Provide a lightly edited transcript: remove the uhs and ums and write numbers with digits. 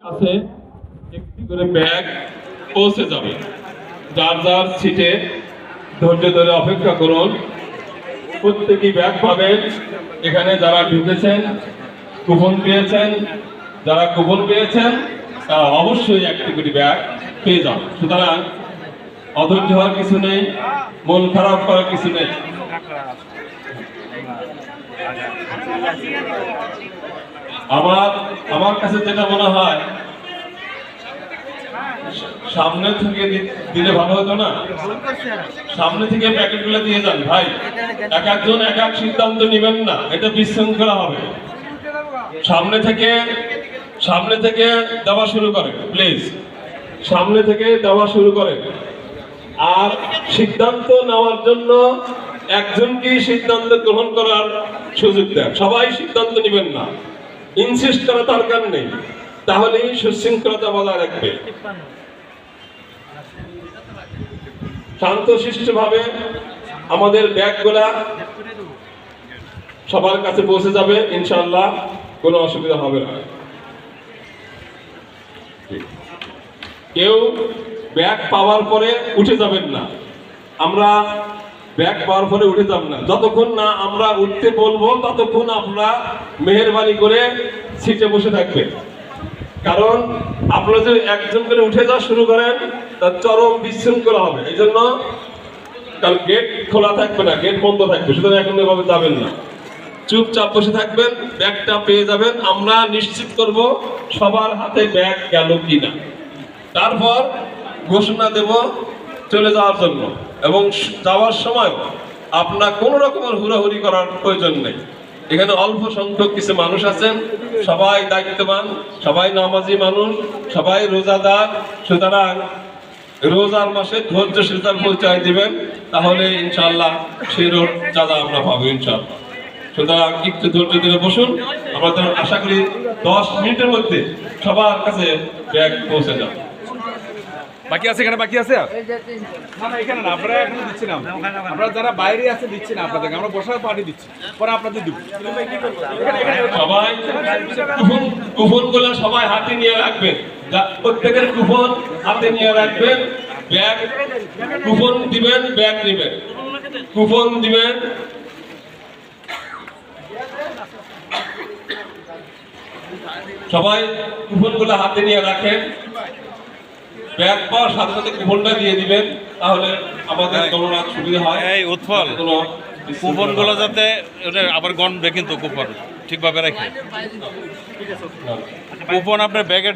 কাছে একটি করে ব্যাগ পৌঁছে যাবে। যার যার সিটে ধৈর্য ধরে অপেক্ষা করুন। প্রত্যেকেই ব্যাগ পাবেন। এখানে যারা ঢুকেছেন কুপন পেয়েছেন, যারা কুপন পেয়েছেন তারা অবশ্যই একটি করে ব্যাগ পেয়ে যান। সুতরাং অধৈর্য হওয়ার কিছু নেই, মন খারাপ করার কিছু নেই। আমার কাছে যেটা মনে হয় সামনে থেকে দিলে ভালো হতো না? সামনে থেকে প্যাকেটগুলো দিয়ে যান ভাই। এক একজন এক এক সিদ্ধান্ত নেবেন না, এটা বিশৃঙ্খলা হবে। সামনে থেকে দেওয়া শুরু করেন প্লিজ, সামনে থেকে দেওয়া শুরু করেন। আর সিদ্ধান্ত নেওয়ার জন্য একজনকেই সিদ্ধান্ত গ্রহণ করার সুযোগ দেন। সবাই সিদ্ধান্ত নেবেন না, ইনসিস্ট করা দরকার নেই, তাহলেই সুশৃঙ্খলতা বজায় রাখবে। শান্তশিষ্টভাবে আমাদের ব্যাগগুলা সবার কাছে পৌঁছে যাবে ইনশাআল্লাহ, কোনো অসুবিধা হবে না। কেউ ব্যাগ পাওয়ার পরে উঠে যাবেন না। আমরা ব্যাগ পাওয়ার পরে উঠে যাব না, যতক্ষণ না আমরা উঠতে বলবো ততক্ষণ আপনারা মেহেরবানি করে সিটে বসে থাকবেন। কারণ আপনারা যদি একজন করে উঠে যাওয়া শুরু করেন তার চরম বিশৃঙ্খলা হবে। এই জন্য কারণ গেট খোলা থাকবে না, গেট বন্ধ থাকবে, সুতরাং এখন এভাবে যাবেন না, চুপচাপ বসে থাকবেন। ব্যাগটা পেয়ে যাবেন, আমরা নিশ্চিত করব সবার হাতে ব্যাগ গেল কিনা। তারপর ঘোষণা দেব চলে যাওয়ার জন্য, এবং যাওয়ার সময় আপনার কোনো রকমের হুড়াহুড়ি করার প্রয়োজন নেই। এখানে অল্প সংখ্যক কিছু মানুষ আছেন, সবাই দায়িত্ববান, সবাই নামাজি মানুষ, সবাই রোজাদার। সুতরাং রোজার মাসে ধৈর্যশীলতার পরিচয় দিবেন, তাহলে ইনশাআল্লাহ সেই রোজা আমরা পাবো ইনশাআল্লাহ। সুতরাং একটু ধৈর্য ধরে বসুন। আমরা আশা করি 10 মিনিটের মধ্যে সবার কাছে ব্যাগ পৌঁছে যাবে। বাকি আছে, এখানে বাকি আছে? না না, এখানে না, আমরা এখনো দিচ্ছি না। আমরা যারা বাইরে আছে দিচ্ছি না আপনাদেরকে, আমরা বসার পার্টি দিচ্ছি, পরে আপনাদের দিব। সবাই কুপনগুলো সবাই হাতে নিয়ে রাখবেন, প্রত্যেকের কুপন হাতে নিয়ে রাখবেন। ব্যাগ কুপন দিবেন, ব্যাগ নেবেন, কুপন দিবেন। সবাই কুপনগুলো হাতে নিয়ে রাখেন, ব্যাগ পাওয়ার সাথে সাথে কুপনটা দিয়ে দিবেন, তাহলে আমাদের গণনা সুবিধা হয়। এই উৎফল কুপনগুলো যাতে আবার গণবে, কিন্তু কুপন ঠিকভাবে রাখে। কুপন আপনার ব্যাগে